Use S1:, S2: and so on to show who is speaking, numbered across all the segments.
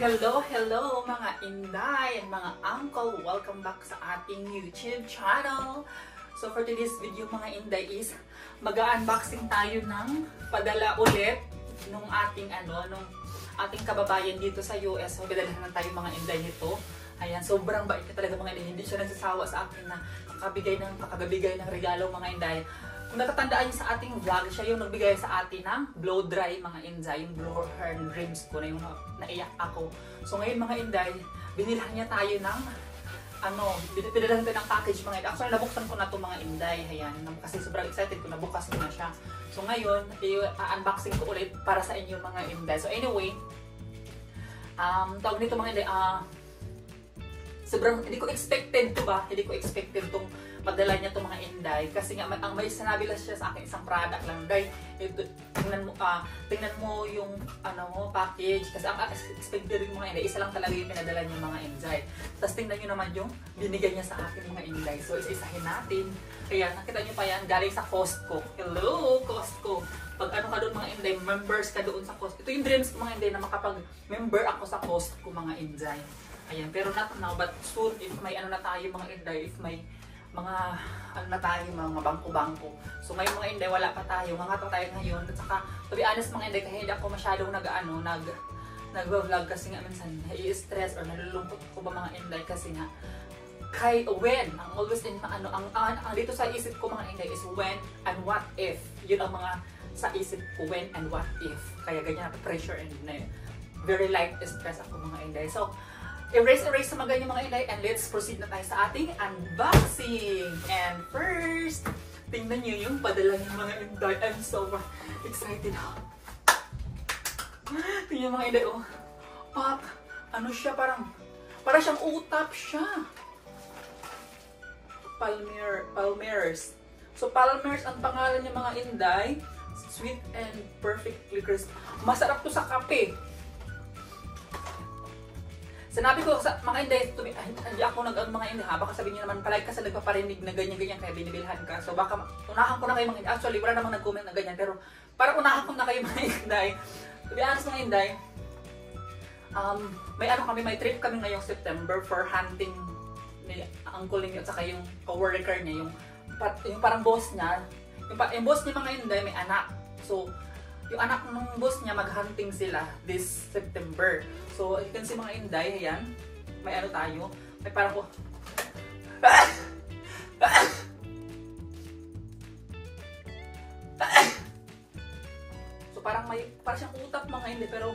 S1: Hello, hello mga inday and mga uncle! Welcome back sa ating YouTube channel! So for today's video mga inday is mag-unboxing tayo ng padala ulit nung ating ating kababayan dito sa US. So dadalhan tayo mga inday nito. Ayan, sobrang bait niya talaga mga inday. Hindi siya nagsasawa sa akin na kakabigay ng regalo mga inday. Kung natatandaan niyo sa ating vlog, siya yung nagbigay sa atin ng blow dry mga inday, yung blow her dreams ko na yung naiyak ako. So ngayon mga inday, binilhan niya tayo ng pinilhan tayo ng package mga inday. Actually nabuksan ko na to mga inday, ayan, kasi sobrang excited ko, nabukas ko na siya. So ngayon, i-unboxing ko ulit para sa inyo mga inday. So anyway, tawag nito mga inday, sobrang hindi ko expected to ba? Hindi ko expected tong padala niya itong mga inday kasi nga ang may sinabi lang siya sa akin isang product lang day. Tingnan mo yung package kasi ang expected yung mga inday isa lang talaga yung pinadala niya mga inday. Tapos tingnan niyo naman yung binigay niya sa akin mga inday. So isa-isahin natin. Kaya nakita niyo pa yan galing sa Costco. Hello Costco. Pag ka doon mga inday, members ka doon sa Costco. Ito yung dreams ko mga inday na makapag-member ako sa Costco mga inday. Ayan, pero not now, but soon, if may na tayo mga inday, if may mga mga bangko-bangko. So ngayon mga inday, wala pa tayo, mga tayo ngayon. At saka, to be honest mga inday, kahit hindi ako masyadong nag-vlog kasi nga minsan, nai-stress or nalulungkot ko ba mga inday kasi nga, ang always in, ang dito sa isip ko mga inday is when and what if. Yun ang mga sa isip ko, when and what if. Kaya ganyan, pressure and very light stress ako mga inday. So, erase sa mga ganyan mga inday and let's proceed na tayo sa ating unboxing. And first, tingnan nyo yung padala ng mga inday. I'm so excited. Tingnan mga inday, oh. Pak, siya, parang siyang utap siya. Palmers. So, Palmers ang pangalan niya mga inday. Sweet and perfectly crisp. Masarap to sa kape. Sinabi ko sa mga inday, hindi ako mga inday ha, baka sabihin niyo naman, palagi ka sa nagpaparinig na ganyan-ganyan kaya binibilhan ka. So baka unahan ko na kayo mga inday. Actually, wala namang nag-comment na ganyan, pero parang unahan ko na kayo mga inday. To be honest mga inday, may trip kami ngayong September for hunting ni uncle niya at saka yung co-worker niya, yung parang boss niya. Yung boss niya mga inday, may anak. So, yung anak ng boss niya, mag-hunting sila this September. So, you can see mga inday, ayan. May tayo. May parang po. So, parang siyang utap mga inday, pero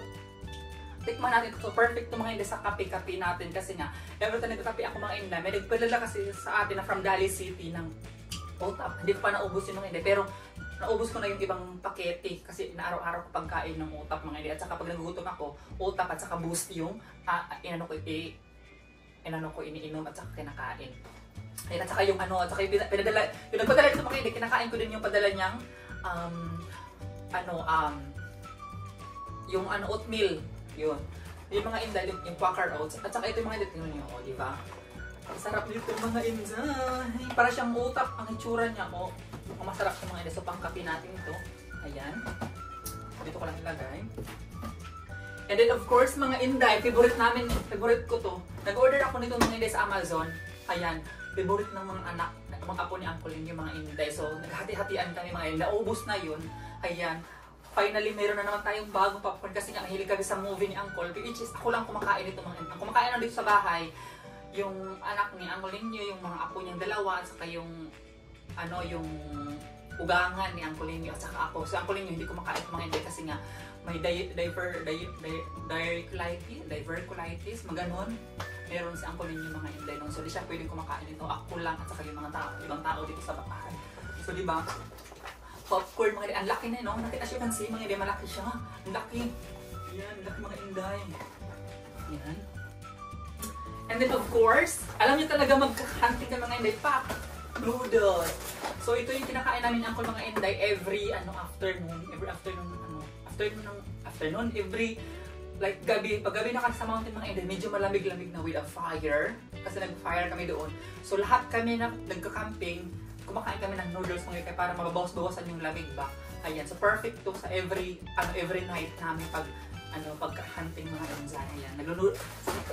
S1: tikman natin. So, perfect to mga inday sa kape-kape natin. Kasi nga, every time nagkape ako mga inday, may nagpadala kasi sa atin na from Dali City ng utap. Hindi ko pa naubos yung mga inday, pero naubos ko na yung ibang pakete kasi inaaraw-araw ko pagkain ng utap mga inday. At saka pag nagugutom ako, utap at saka boost yung iniinom at saka kinakain. Ayun, at saka yung at saka yung nagpadala dito mga inday, kinakain ko din yung padala niyang yung oatmeal. Yun. Yung mga inday, yung Quaker Oats. At saka ito yung mga inday, tingnan niyo, di ba? Ang sarap dito mga inday. Para siyang utap ang itsura niya ko. Mukhang masarap sa mga inday. So pangkape natin ito. Ayan. Dito ko lang ilagay. And then of course mga inday, favorite ko to. Nag-order ako nito mga inday sa Amazon. Ayan. Favorite ng mga anak, mga apo ni Uncle yung mga inday. So naghati-hatian kami mga inday. Naubos na yun. Ayan. Finally, meron na naman tayong bagong popcorn kasi nga mahilig kami sa movie ni Uncle. Which is ako lang kumakain ito mga inday. Ang kumakain lang dito sa bahay, yung anak ni Uncle niyo, yung mga apo niyang dalawa, at saka yung yung ugangan ni Uncle niyo at saka ako. So Uncle niyo hindi ko makain mga inday kasi nga may diverticulitis, maganon. Meron si Uncle niyo mga inday noon. So di siya pwedeng kumakain ito. Ako lang at saka yung mga ibang tao dito sa bahay. So di ba? Popcorn mga inday, ang laki na no. As you can see mga inday, malaki siya. Ang laki. Yan, laki mga inday. Yan. And then of course, alam niyo talaga mag-hunting ng mga inday, pak, noodles. So ito yung kinakain namin ng Uncle mga inday every afternoon, every like gabi, pag gabi na kasi sa mountain mga inday, medyo malamig-lamig na with a fire kasi nag-fire kami doon. So lahat kami na nagka-camping, kumakain kami ng noodles mga kaya para mababawas-bawasan yung lamig ba. Ayan, so perfect to sa every night namin pag pagka-hunting mga Inday. Ayan,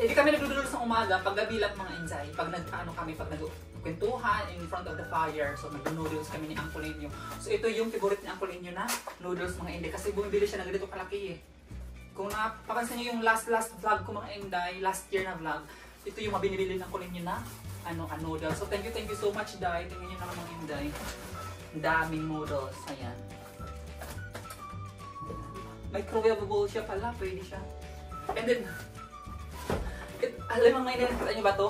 S1: hindi kami nagludulos ng umaga, paggabi lang mga Inday. Pag nagkwentuhan in front of the fire, so nag-noodles kami ni Uncle Linyo. So ito yung favorite ni Uncle Linyo na noodles mga Inday, kasi bumibili siya na ganito kalaki eh. Kung napapansin niyo yung last vlog ko mga Inday, last year na vlog, ito yung mabinibili ng Uncle Linyo na noodles. So thank you so much Day. Tingnan niyo naman mga Inday. Daming noodles. Ayan. Microwavable siya pala, pwede siya. And then, alam mo mga Inday, nakita niyo ba to?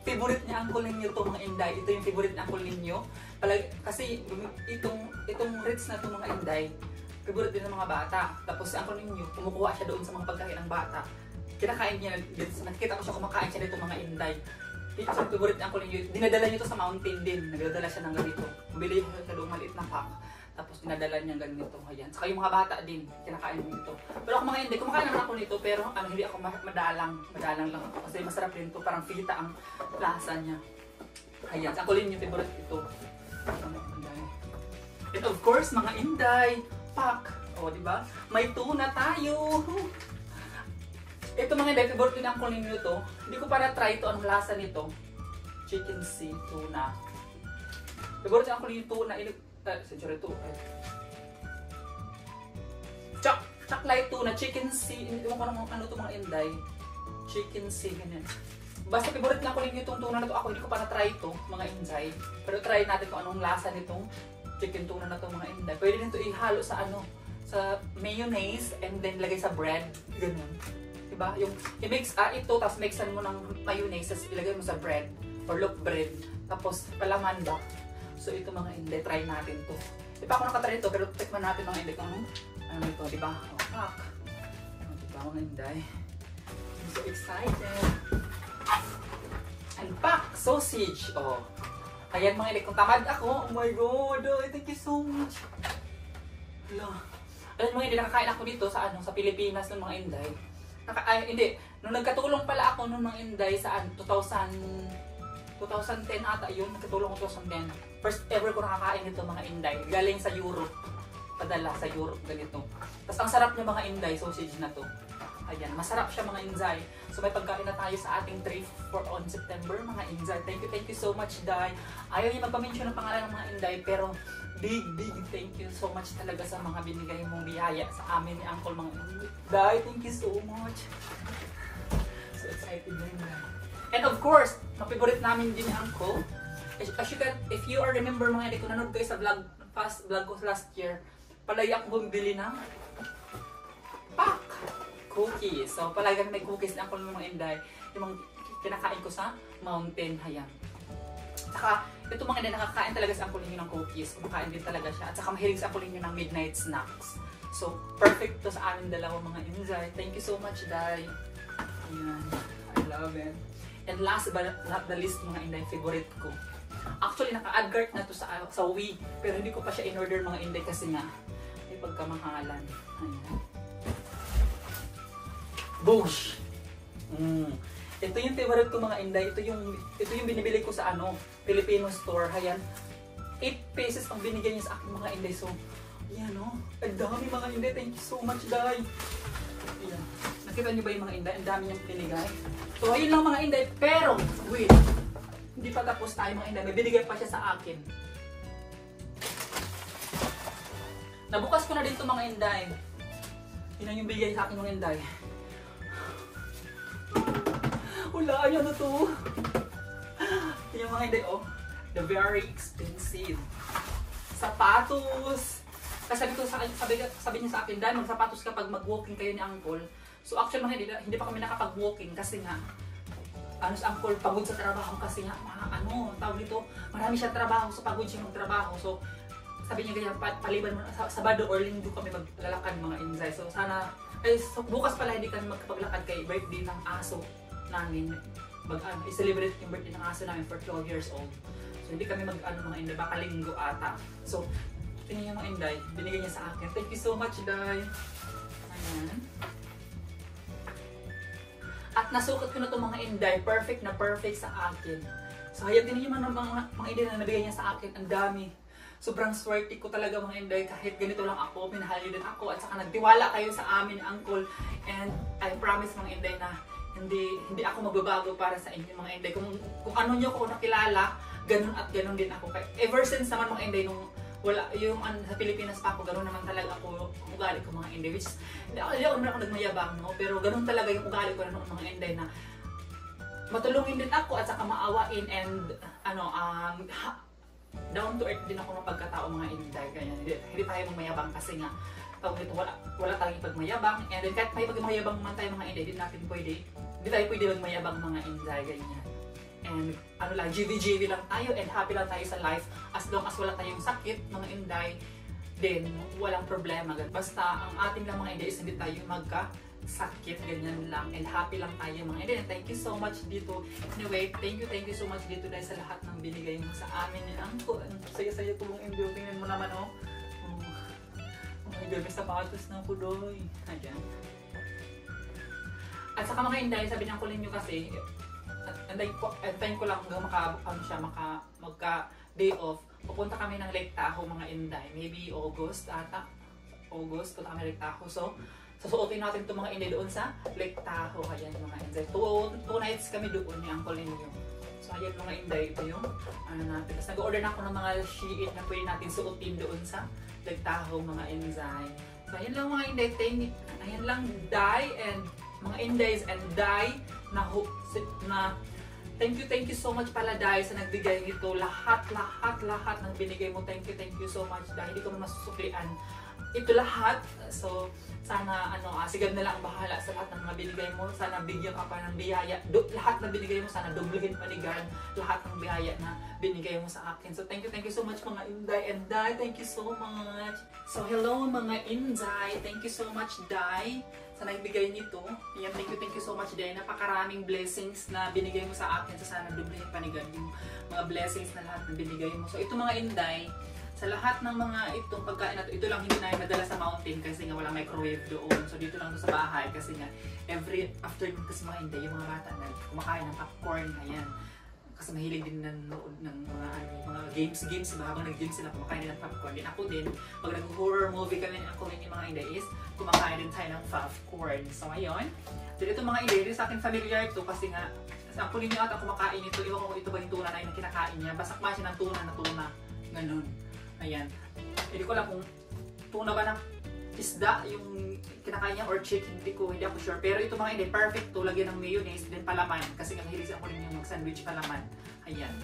S1: Favorite niya Uncle Linyo to mga Inday. Ito yung favorite niya Uncle Linyo. Kasi itong Ritz na to mga Inday, favorite din ng mga bata. Tapos si Uncle Linyo, kumukuha siya doon sa mga pagkain ng bata. Kinakain niya, nakikita ko siya kumakain siya dito mga Inday. Ito yung favorite niya Uncle Linyo. Dinadala niyo to sa mountain din. Nagdadala siya ng ganito. Bumili siya doon maliit na pack. Tapos dinadala niya ganito. Ayan. Saka yung mga bata din, kinakain nito. Pero ako mga Inday, kumakain naman ako nito, pero hindi ako madalang lang ako. Kasi masarap din ito, parang fita ang lasa niya. Ayan, Uncle Linyo yung favorite ito. And of course, mga Inday, pack. O, di ba? May tuna tayo. Ito mga Inday, favorite din ang Uncle Linyo to. Hindi ko pa na-try ito, anong lasa nito. Chicken sea tuna. Favorite din ang Uncle Linyo tuna. Century 2. Chocolate tuna, chicken sea. Hindi ko ano ito mga Inday. Chicken sea, ganyan. Basta favorite lang ko rin itong tuna na to. Ako hindi ko pa na-try ito, mga Inday. Pero try natin kung anong lasa nitong chicken tuna na to mga Inday. Pwede din ito ihalo sa sa mayonnaise and then lagay sa bread. Ganun. Diba? Yung i-mix ito, tapos mixan mo ng mayonnaise, tapos ilagay mo sa bread or loaf bread. Tapos palaman ba? So ito mga Inday, try natin to. Di pa ako nakatry ito, pero tikman natin mga Inday kung ano ito, di ba? Oh, pack. Di ba mga Inday? I'm so excited. And pack sausage. Oh. Ayan mga Inday, kung tamad ako, oh my god, thank you so much. Hello. Alam mga Inday, nakakain ako dito sa sa Pilipinas ng mga Inday. Hindi, nung nagkatulong pala ako nung mga Inday sa 2010 ata yun, nakatulong ko 2010. First ever ko nakakain nito mga Inday. Galing sa Europe. Padala sa Europe ganito. Tapos ang sarap niya mga Inday, sausage na to. Ayan, masarap siya mga Inday. So may pagkain na tayo sa ating trip for on September mga Inday. Thank you so much Day. Ayaw niya magpa-mention ng pangalan ng mga Inday, pero big thank you so much talaga sa mga binigay mong biyaya sa amin ni Uncle mga Inday. Thank you so much. So excited na yun. And of course, favorite namin din ni Uncle. If you remember mga Inday, kung nanood kayo sa vlog ko last year, palagi ako bumibili ng pack cookies. So palagi may cookies ni Uncle mga Inday, yung mga kinakain ko sa mountain. Ayan. Saka ito mga Inday, nakakain talaga sa Uncle ng cookies. Kumakain din talaga siya. At saka mahilig sa Uncle ng midnight snacks. So perfect to sa amin dalawa mga Inday. Thank you so much Day. Ayan. I love it. And last but not the least mga Inday, favorite ko. Actually, naka-advert na to sa Wii, pero hindi ko pa siya in-order mga Inday kasi nga may pagkamahalan. Ayan. Bosh! Ito yung favorite ko mga Inday. Ito yung binibili ko sa Filipino store. Ayan. 8 pesos ang binigay niya sa akin mga Inday. So, ayan ang dami mga Inday. Thank you so much, Day. Ayan. Nakita niyo ba yung mga Inday? Ang dami niyang binigay. So, ayun lang mga Inday. Pero, wait. Hindi pa tapos tayo mga Inday. May binigay pa siya sa akin. Nabukas ko na din ito mga Inday. Yun yung bigay sa akin mga Inday. Wala, ano to? Yung mga Inday, the very expensive sapatos. Kasi sabi niya sa akin, dahil magsapatos kapag mag-walking kayo ni Uncle. So actually mga hindi pa kami nakapag-walking kasi nga si Uncle pagod sa trabaho kasi nga tawag dito, marami siya trabaho, so pagod siya magtrabaho. So sabi niya ganyan, paliban mo sa Sabado or Linggo kami maglalakad mga Inday. So sana so bukas pala hindi kami magpaglakad kay birthday ng aso namin. I-celebrate yung birthday ng aso namin for 12 years old. So hindi kami mga Inday, baka Linggo ata. So tingnan niyo mga Inday, binigay niya sa akin. Thank you so much, Day. Ayan. At nasukat ko na itong mga Inday, perfect na perfect sa akin. So ayan din yung mga Inday na nabigay niya sa akin, ang dami. sobrang swerte ko talaga mga Inday, kahit ganito lang ako, minahal niyo din ako, at saka nagtiwala kayo sa amin, Uncle. And I promise mga Inday na hindi ako magbabago para sa inyo mga Inday. Kung ano niyo ko nakilala, ganun at ganun din ako. Ever since naman mga Inday, nung wala, yung sa Pilipinas pa ako, ganun naman talaga ako, ugali ko mga Inday. Which is, hindi ako nagmayabang, no? Pero ganun talaga yung ugali ko na noon mga Inday, na matulungin din ako at saka maawain, and down to earth din ako ng pagkatao mga Inday. Kaya hindi tayo magmayabang kasi nga tawag dito, wala tayong pagmayabang, and then kahit may pagmayabang man tayo mga Inday, hindi tayo pwede magmayabang mga Inday, ganyan. And GV lang tayo, and happy lang tayo sa life as long as wala tayong sakit mga Inday, then walang problema. Basta ang ating lang mga Inday is hindi tayo magka-sakit, ganyan lang, and happy lang tayo mga Inday. And thank you so much dito. Anyway, thank you so much dito dahil sa lahat ng binigay mo sa amin ni Uncle. Saya-saya ko mga Inday, tingnan mo naman oh. Oh my God, may sapatos na po doy. Ayan. At saka mga Inday, sabi ng kulin nyo kasi, antayin ko lang hanggang magka-day off. Pupunta kami ng Lake Tahoe mga Inday. Maybe August ata. August, punta kami Lake Tahoe. So, susuotin natin itong mga Inday doon sa Lake Tahoe. Ayan mga Inday. Two nights kami doon ni Uncle ninyo. So, ayan mga Inday. Ito yung natin. Tapos nag-order na ako ng mga sheet na pwede natin suotin doon sa Lake Tahoe mga Inday. So, ayan lang mga Inday. Ayan lang Day and mga Indays and Day na thank you so much pala Day sa nagbigay nito. Lahat ng binigay mo. Thank you so much Day. Hindi ko masusuklian ito lahat. So sana sigad na lang bahala sa lahat ng mga binigay mo. Sana bigyan ka pa ng biyaya. Lahat na binigay mo sana doblehin pa ni God lahat ng biyaya na binigay mo sa akin. So thank you so much mga Inday and Day. Thank you so much. So hello mga Inday. Thank you so much Day sa nagbigay nito. Yan, thank you so much Day. Napakaraming blessings na binigay mo sa akin. So sana doblehin pa ni God yung mga blessings na lahat na binigay mo. So ito mga Inday, sa lahat ng mga itong pagkain na ito lang hindi na madala sa mountain kasi nga walang microwave doon. So dito lang sa bahay kasi nga every afternoon kasi mga Inday, yung mga bata na kumakain ng popcorn, ayan. Kasi mahilig din nanood ng mga games ba? Habang nag-games sila, kumakain ng popcorn. Din ako din, pag nag-horror movie kami ako din yung mga Inday is kumakain din tayo ng popcorn. So ayun. Then ito mga Inday, sa akin familiar to kasi nga sa ako ninyo ata kumakain ito. Iwan ko ito ba yung tuna na yung kinakain niya. Basak man siya ng tuna. Ganun. Ayan. Hindi ko lang kung tuna ba ng isda yung kinakain niya or chicken, hindi ako sure. Pero ito mga Inday, perfect to. Lagyan ng mayonnaise, din palaman. Kasi nga hilig ako rin yung mag-sandwich palaman. Ayan.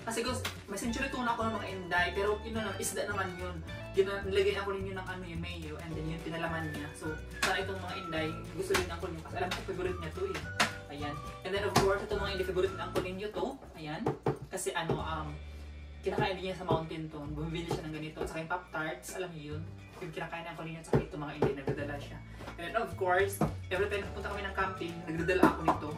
S1: Kasi may century tuna ako ng mga Inday, pero isda naman yun. Nilagyan ako rin yun ng yung mayo, and then yun pinalaman niya. So, sana itong mga Inday, gusto rin ako niyo. Kasi alam ko, favorite niya to eh. Ayan. And then of course, itong mga Inday, favorite na ako ninyo to. Ayan. Kasi kinakain din niya sa mountain to. Bumibili siya ng ganito. At saka yung Pop-Tarts, alam niyo yun. Yung kinakain ako ninyo, at saka ito mga Inday, nagdadala siya. And then of course, every time punta kami ng camping, nagdadala ako nito.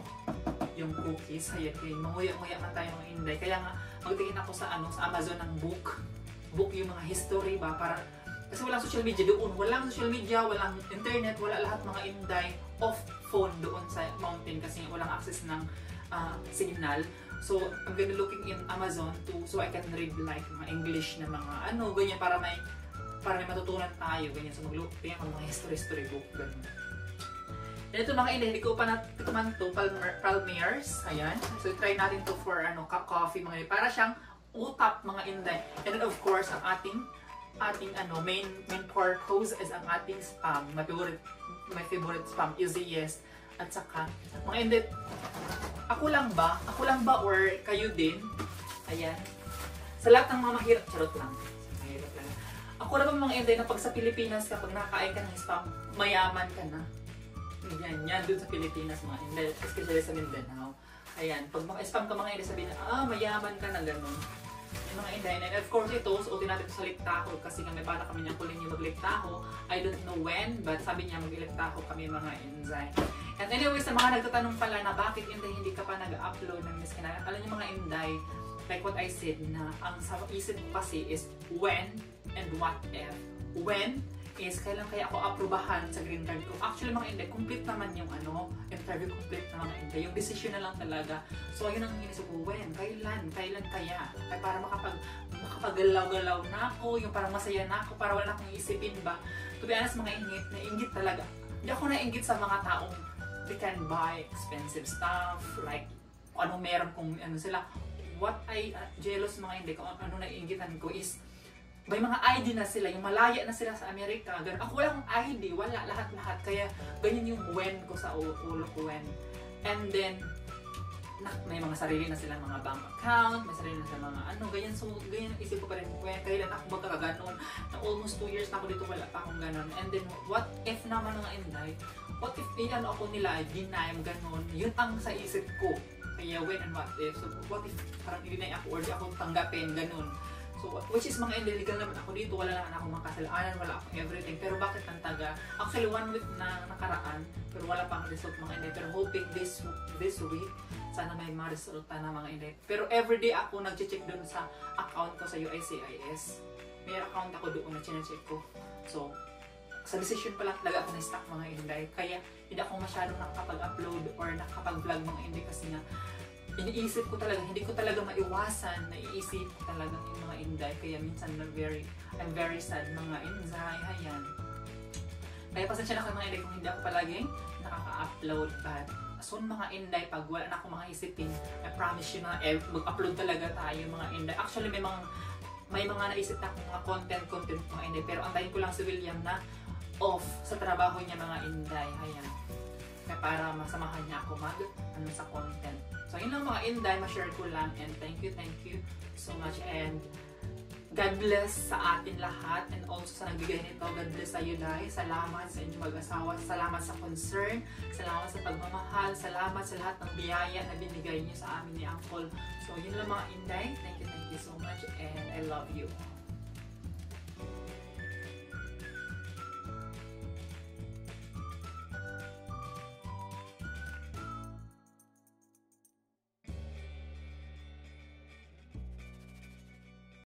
S1: Yung cookies, ayan, manguya-nguya man tayo mga Inday. Kaya nga, magtingin ako sa Amazon ng book yung mga history ba, para, kasi walang social media doon. Walang social media, walang internet, wala lahat mga Inday, off phone doon sa mountain kasi walang access ng signal. So, I'm gonna looking in Amazon so I can read like mga English na mga ganyan para may matutunan tayo, ganyan. So, mag-looking ako ng mga history book, ganyan. And ito mga Inday, hindi ko pa natikman to, Palmier's, ayan. So, try natin to for coffee mga Inday. Para siyang utap mga Inday. And then of course, ang ating main purpose is ang ating spam. My favorite spam is yes. At saka, mga Inday, ako lang ba or kayo din? Ayan. Sa lahat ng mga mahirap, charot lang. Mahirap lang. Ako na ba mga Inday na pag sa Pilipinas kapag nakakain ka ng spam, mayaman ka na. Yan doon sa Pilipinas mga Inday, especially sa Mindanao. Ayan, pag maka-spam ka mga Inday, sabihin na, mayaman ka na gano'n. Yung mga Inday, and of course ito, suotin natin sa Lake Tahoe kasi nga may bata kami niyang kulin yung mag-Lake Tahoe. I don't know when, but sabi niya mag-Lake Tahoe kami mga Inday. And anyway, sa mga nagtatanong pala na bakit Inday hindi ka pa nag-upload ng Miss Kinagat, alam niyo mga Inday, like what I said, na ang sa isip ko kasi is when and what if. When, is kailan kaya ako aprubahan sa green card ko. Actually mga Inday, complete naman yung interview, complete na mga Inday. Yung decision na lang talaga. So ayun ang inisip ko, kailan kaya? Kaya para makapagalaw-galaw na ako, yung parang masaya na ako, para wala akong isipin ba. To be honest mga nainggit talaga. Hindi ako nainggit sa mga taong they can buy expensive stuff, like kung ano meron, kung ano sila. What I jealous mga Inday, kung ano naiinggitan ko is may mga ID na sila, yung malaya na sila sa Amerika. Ganun. Ako walang ID, wala, lahat-lahat. Kaya ganyan yung when ko sa ulo ko, when. And then, may mga sarili na sila mga bank account, may sarili na sila mga ganyan. So, ganyan ang isip ko pa rin, kailan ako magkakaganon. Na almost 2 years na ako dito, wala pa akong ganon. And then, what if naman mga Inday? What if ako nila, deny mo ganon? Yun ang sa isip ko. Kaya when and what if? So, what if parang i-deny ako or di ako tanggapin, ganon. So, which is mga illegal naman ako dito, wala naman akong mga kasalanan, wala akong everything. Pero bakit ang taga? Actually, 1 week na nakaraan, pero wala pang result mga Inday. Pero hoping this week, sana may mga resulta na mga Inday. Pero everyday ako nag-check doon sa account ko sa USCIS. May account ako doon na chinecheck ko. So, sa decision pa lang talaga ako na-stuck mga Inday. Kaya hindi ako masyadong nakakapag-upload or nakakapag-vlog mga Inday kasi nga iniisip ko talaga, hindi ko talaga maiwasan, naiisip ko talaga yung mga Inday. Kaya minsan I'm very sad mga Inday, ayan. Kaya pasensya na kayo mga Inday kung hindi ako palaging nakaka-upload. But soon mga Inday, pag wala na akong mga isipin, I promise you na mag-upload talaga tayo mga Inday. Actually may mga naisip na akong mga content mga Inday. Pero antayin ko lang si William na off sa trabaho niya mga Inday, ayan. Kaya para masamahan niya ako sa content. So, yun lang mga Inday, ma-share ko lang. And thank you so much. And God bless sa atin lahat. And also sa nagbigay nito, God bless sa iyo, Day. Salamat sa inyong mag-asawa. Salamat sa concern. Salamat sa pagmamahal. Salamat sa lahat ng biyaya na binigay niyo sa amin ni Uncle. So, yun lang mga Inday. Thank you so much. And I love you.